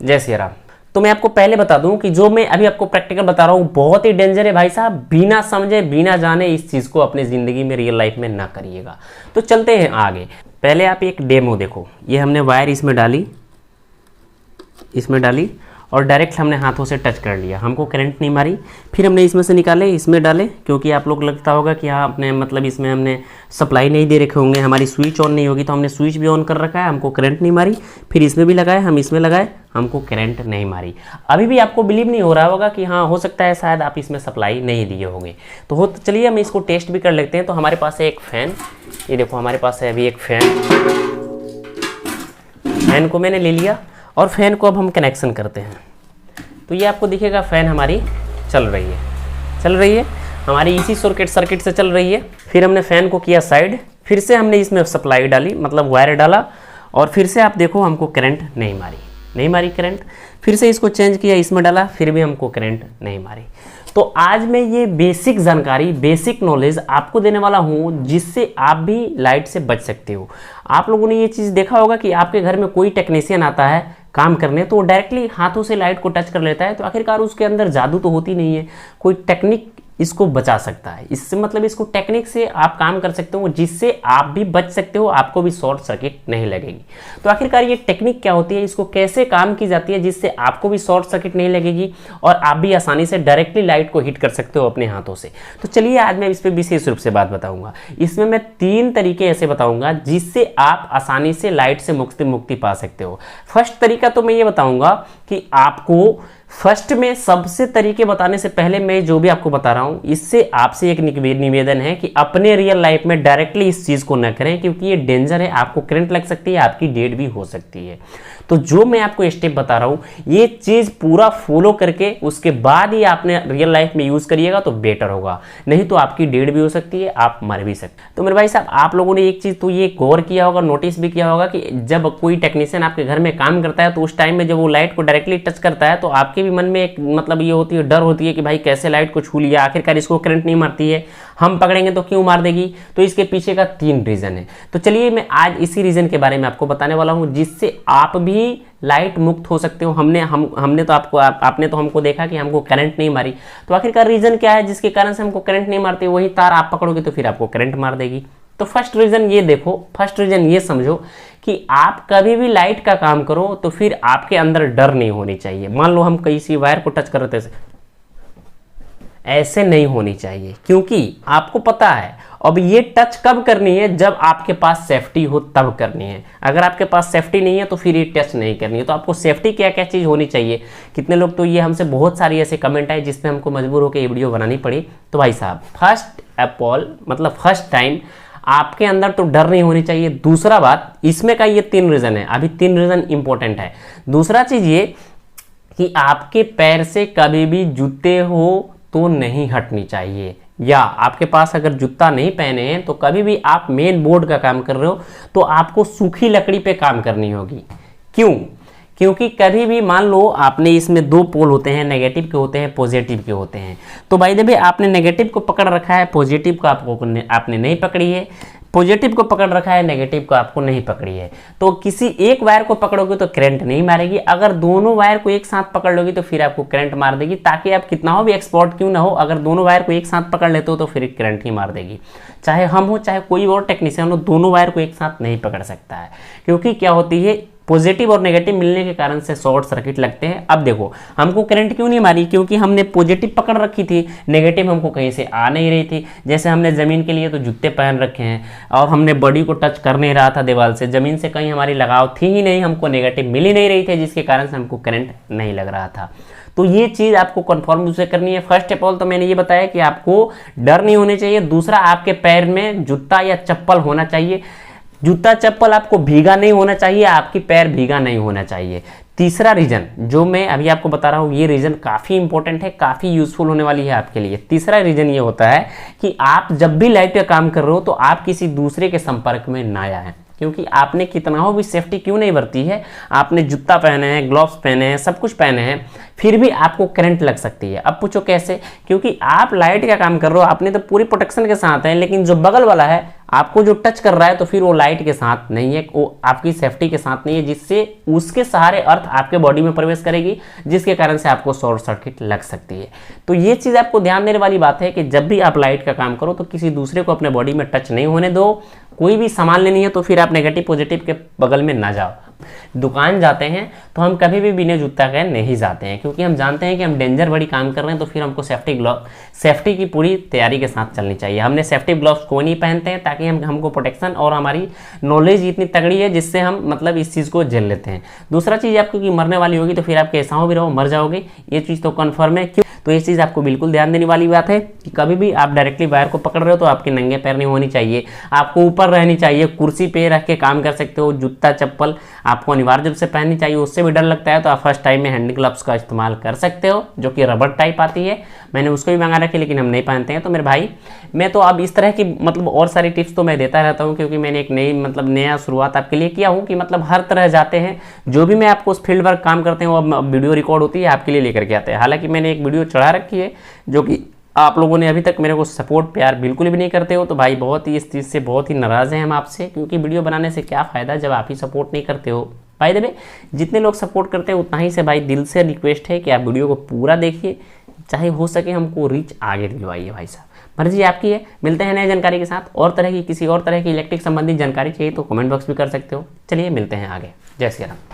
जय श्री राम। तो मैं आपको पहले बता दूं कि जो मैं अभी आपको प्रैक्टिकल बता रहा हूं बहुत ही डेंजर है भाई साहब। बिना समझे बिना जाने इस चीज़ को अपनी ज़िंदगी में रियल लाइफ में ना करिएगा। तो चलते हैं आगे। पहले आप एक डेमो देखो। ये हमने वायर इसमें डाली और डायरेक्ट हमने हाथों से टच कर लिया, हमको करंट नहीं मारी। फिर हमने इसमें से निकाले, इसमें डाले, क्योंकि आप लोग लगता होगा कि हाँ अपने मतलब इसमें हमने सप्लाई नहीं दे रखे होंगे, हमारी स्विच ऑन नहीं होगी, तो हमने स्विच भी ऑन कर रखा है, हमको करंट नहीं मारी। फिर इसमें भी लगाए, हम इसमें लगाए, हमको करंट नहीं मारी। अभी भी आपको बिलीव नहीं हो रहा होगा कि हाँ हो सकता है शायद आप इसमें सप्लाई नहीं दिए होंगे। तो चलिए हम इसको टेस्ट भी कर लेते हैं। तो हमारे पास है एक फ़ैन, ये देखो हमारे पास है अभी एक फ़ैन को मैंने ले लिया और फ़ैन को अब हम कनेक्शन करते हैं। तो ये आपको दिखेगा फ़ैन हमारी चल रही है हमारी इसी सर्किट से चल रही है। फिर हमने फ़ैन को किया साइड, फिर से हमने इसमें सप्लाई डाली, मतलब वायर डाला, और फिर से आप देखो हमको करंट नहीं मारी करंट। फिर से इसको चेंज किया, इसमें डाला, फिर भी हमको करंट नहीं मारी। तो आज मैं ये बेसिक जानकारी, बेसिक नॉलेज आपको देने वाला हूँ जिससे आप भी लाइट से बच सकते हो। आप लोगों ने ये चीज़ देखा होगा कि आपके घर में कोई टेक्नीशियन आता है काम करने, तो वो डायरेक्टली हाथों से लाइट को टच कर लेता है। तो आखिरकार उसके अंदर जादू तो होती नहीं है, कोई टेक्निक इसको बचा सकता है। इससे मतलब इसको टेक्निक से आप काम कर सकते हो जिससे आप भी बच सकते हो, आपको भी शॉर्ट सर्किट नहीं लगेगी। तो आखिरकार ये टेक्निक क्या होती है, इसको कैसे काम की जाती है जिससे आपको भी शॉर्ट सर्किट नहीं लगेगी और आप भी आसानी से डायरेक्टली लाइट को हिट कर सकते हो अपने हाथों से। तो चलिए आज मैं इस पर विशेष रूप से बात बताऊंगा। इसमें मैं 3 तरीके ऐसे बताऊंगा जिससे आप आसानी से लाइट से मुक्ति पा सकते हो। फर्स्ट तरीका तो मैं ये बताऊंगा कि आपको फर्स्ट में सबसे तरीके बताने से पहले मैं जो भी आपको बता रहा हूं इससे आपसे एक निवेदन है कि अपने रियल लाइफ में डायरेक्टली इस चीज को न करें, क्योंकि ये डेंजर है, आपको करंट लग सकती है, आपकी डेथ भी हो सकती है। तो जो मैं आपको स्टेप बता रहा हूं ये चीज पूरा फॉलो करके उसके बाद ही आपने रियल लाइफ में यूज करिएगा तो बेटर होगा, नहीं तो आपकी डेथ भी हो सकती है, आप मर भी सकते हैं। तो मेरे भाई साहब आप लोगों ने एक चीज तो ये गौर किया होगा, नोटिस भी किया होगा कि जब कोई टेक्नीशियन आपके घर में काम करता है तो उस टाइम में जब वो लाइट को डायरेक्टली टच करता है तो आपके भी मन में एक मतलब ये होती है, डर होती है कि भाई कैसे लाइट को छू लिया, आखिरकार इसको करंट नहीं मारती है, हम पकड़ेंगे तो क्यों मार देगी। तो इसके पीछे का 3 रीजन है। तो चलिए मैं आज इसी रीजन के बारे में आपको बताने वाला हूं जिससे आप भी लाइट मुक्त हो सकते हो। हमने तो आपने तो हमको देखा कि हमको करंट नहीं मारी, तो आखिरकार रीजन क्या है जिसके कारण से हमको करंट नहीं मारती, वही तार आप पकड़ोगे तो फिर आपको करंट मार देगी। तो फर्स्ट रीजन ये देखो, फर्स्ट रीजन ये समझो कि आप कभी भी लाइट का काम करो तो फिर आपके अंदर डर नहीं होनी चाहिए। मान लो हम किसी वायर को टच कर रहे थे, ऐसे नहीं होनी चाहिए, क्योंकि आपको पता है अब ये टच कब करनी है, जब आपके पास सेफ्टी हो तब करनी है। अगर आपके पास सेफ्टी नहीं है तो फिर ये टच नहीं करनी है। तो आपको सेफ्टी क्या क्या चीज़ होनी चाहिए। कितने लोग तो ये हमसे बहुत सारी ऐसे कमेंट आए जिसमें हमको मजबूर होकर ये वीडियो बनानी पड़ी। तो भाई साहब फर्स्ट ऑफ ऑल मतलब फर्स्ट टाइम आपके अंदर तो डर नहीं होनी चाहिए। दूसरा बात इसमें का ये 3 रीजन है, अभी 3 रीजन इंपॉर्टेंट है। दूसरा चीज ये कि आपके पैर से कभी भी जूते हो तो नहीं हटनी चाहिए, या आपके पास अगर जूता नहीं पहने हैं तो कभी भी आप मेन बोर्ड का काम कर रहे हो तो आपको सूखी लकड़ी पे काम करनी होगी। क्यों? क्योंकि कभी भी मान लो आपने इसमें 2 पोल होते हैं, नेगेटिव के होते हैं, पॉजिटिव के होते हैं। तो भाई देखिए आपने नेगेटिव को पकड़ रखा है, पॉजिटिव को आपने नहीं पकड़ी है, पॉजिटिव को पकड़ रखा है, नेगेटिव को आपको नहीं पकड़ी है। तो किसी एक वायर को पकड़ोगे तो करंट नहीं मारेगी, अगर दोनों वायर को एक साथ पकड़ लोगे तो फिर आपको करंट मार देगी। ताकि आप कितना हो भी एक्सपर्ट क्यों ना हो, अगर दोनों वायर को एक साथ पकड़ लेते हो तो फिर करंट ही मार देगी। चाहे हम हो चाहे कोई और टेक्नीशियन हो, दोनों वायर को एक साथ नहीं पकड़ सकता है, क्योंकि क्या होती है पॉजिटिव और नेगेटिव मिलने के कारण से शॉर्ट सर्किट लगते हैं। अब देखो हमको करंट क्यों नहीं मारी, क्योंकि हमने पॉजिटिव पकड़ रखी थी, नेगेटिव हमको कहीं से आ नहीं रही थी। जैसे हमने ज़मीन के लिए तो जूते पहन रखे हैं और हमने बॉडी को टच कर नहीं रहा था दीवार से, ज़मीन से कहीं हमारी लगाव थी ही नहीं, हमको नेगेटिव मिल ही नहीं रही थी, जिसके कारण से हमको करंट नहीं लग रहा था। तो ये चीज़ आपको कन्फर्म से करनी है। फर्स्ट ऑफ ऑल तो मैंने ये बताया कि आपको डर नहीं होने चाहिए। दूसरा आपके पैर में जूता या चप्पल होना चाहिए, जूता चप्पल आपको भीगा नहीं होना चाहिए, आपकी पैर भीगा नहीं होना चाहिए। तीसरा रीजन जो मैं अभी आपको बता रहा हूँ ये रीजन काफ़ी इंपॉर्टेंट है, काफ़ी यूजफुल होने वाली है आपके लिए। तीसरा रीजन ये होता है कि आप जब भी लाइट का काम कर रहे हो तो आप किसी दूसरे के संपर्क में ना आए, क्योंकि आपने कितना हो भी सेफ्टी क्यों नहीं बरती है, आपने जूता पहने हैं, ग्लव्स पहने हैं, सब कुछ पहने हैं, फिर भी आपको करंट लग सकती है। अब पूछो कैसे, क्योंकि आप लाइट का काम कर रहे हो, आपने तो पूरी प्रोटेक्शन के साथ है, लेकिन जो बगल वाला है आपको जो टच कर रहा है तो फिर वो लाइट के साथ नहीं है, वो आपकी सेफ्टी के साथ नहीं है, जिससे उसके सहारे अर्थ आपके बॉडी में प्रवेश करेगी, जिसके कारण से आपको शॉर्ट सर्किट लग सकती है। तो ये चीज़ आपको ध्यान देने वाली बात है कि जब भी आप लाइट का काम करो तो किसी दूसरे को अपने बॉडी में टच नहीं होने दो। कोई भी सामान लेनी है तो फिर आप नेगेटिव पॉजिटिव के बगल में ना जाओ। दुकान जाते हैं तो हम कभी भी बिना जूता के नहीं जाते हैं, क्योंकि हम जानते हैं कि हम डेंजर बड़ी काम कर रहे हैं, तो फिर हमको सेफ्टी की पूरी तैयारी के साथ चलनी चाहिए। हमने सेफ्टी ग्लव्स क्यों नहीं पहनते हैं, ताकि हमको प्रोटेक्शन और हमारी नॉलेज इतनी तगड़ी है जिससे हम मतलब इस चीज़ को झेल लेते हैं। दूसरा चीज़ आपको कि मरने वाली होगी तो फिर आप कैसा हो भी रहो मर जाओगे, ये चीज़ तो कन्फर्म है। क्यों? तो ये चीज़ आपको बिल्कुल ध्यान देने वाली बात है कि कभी भी आप डायरेक्टली वायर को पकड़ रहे हो तो आपके नंगे पैर नहीं होनी चाहिए, आपको ऊपर रहनी चाहिए, कुर्सी पे रख के काम कर सकते हो। जूता चप्पल आपको अनिवार्य रूप से पहननी चाहिए, उससे भी डर लगता है तो आप फर्स्ट टाइम में हैंड ग्लव्स का इस्तेमाल कर सकते हो, जो कि रबर टाइप आती है। मैंने उसको भी मंगा रखी, लेकिन हम नहीं पहनते हैं। तो मेरे भाई, मैं तो अब इस तरह की मतलब और सारी टिप्स तो मैं देता रहता हूँ, क्योंकि मैंने एक नया शुरुआत आपके लिए किया हूँ कि मतलब हर तरह जाते हैं, जो भी मैं आपको उस फील्ड वर्क काम करते हैं वो अब वीडियो रिकॉर्ड होती है आपके लिए लेकर के आते हैं। हालांकि मैंने एक वीडियो चढ़ा रखी है जो कि आप लोगों ने अभी तक मेरे को सपोर्ट प्यार बिल्कुल भी नहीं करते हो, तो भाई बहुत ही इस चीज़ से बहुत ही नाराज़ हैं हम आपसे, क्योंकि वीडियो बनाने से क्या फ़ायदा जब आप ही सपोर्ट नहीं करते हो। भाई देवे, जितने लोग सपोर्ट करते हैं उतना ही से भाई दिल से रिक्वेस्ट है कि आप वीडियो को पूरा देखिए, चाहे हो सके हमको रीच आगे दिलवाइए। भाई साहब मर्जी आपकी है। मिलते हैं नई जानकारी के साथ। और तरह की किसी और तरह की इलेक्ट्रिक संबंधित जानकारी चाहिए तो कमेंट बॉक्स भी कर सकते हो। चलिए मिलते हैं आगे। जय श्री राम।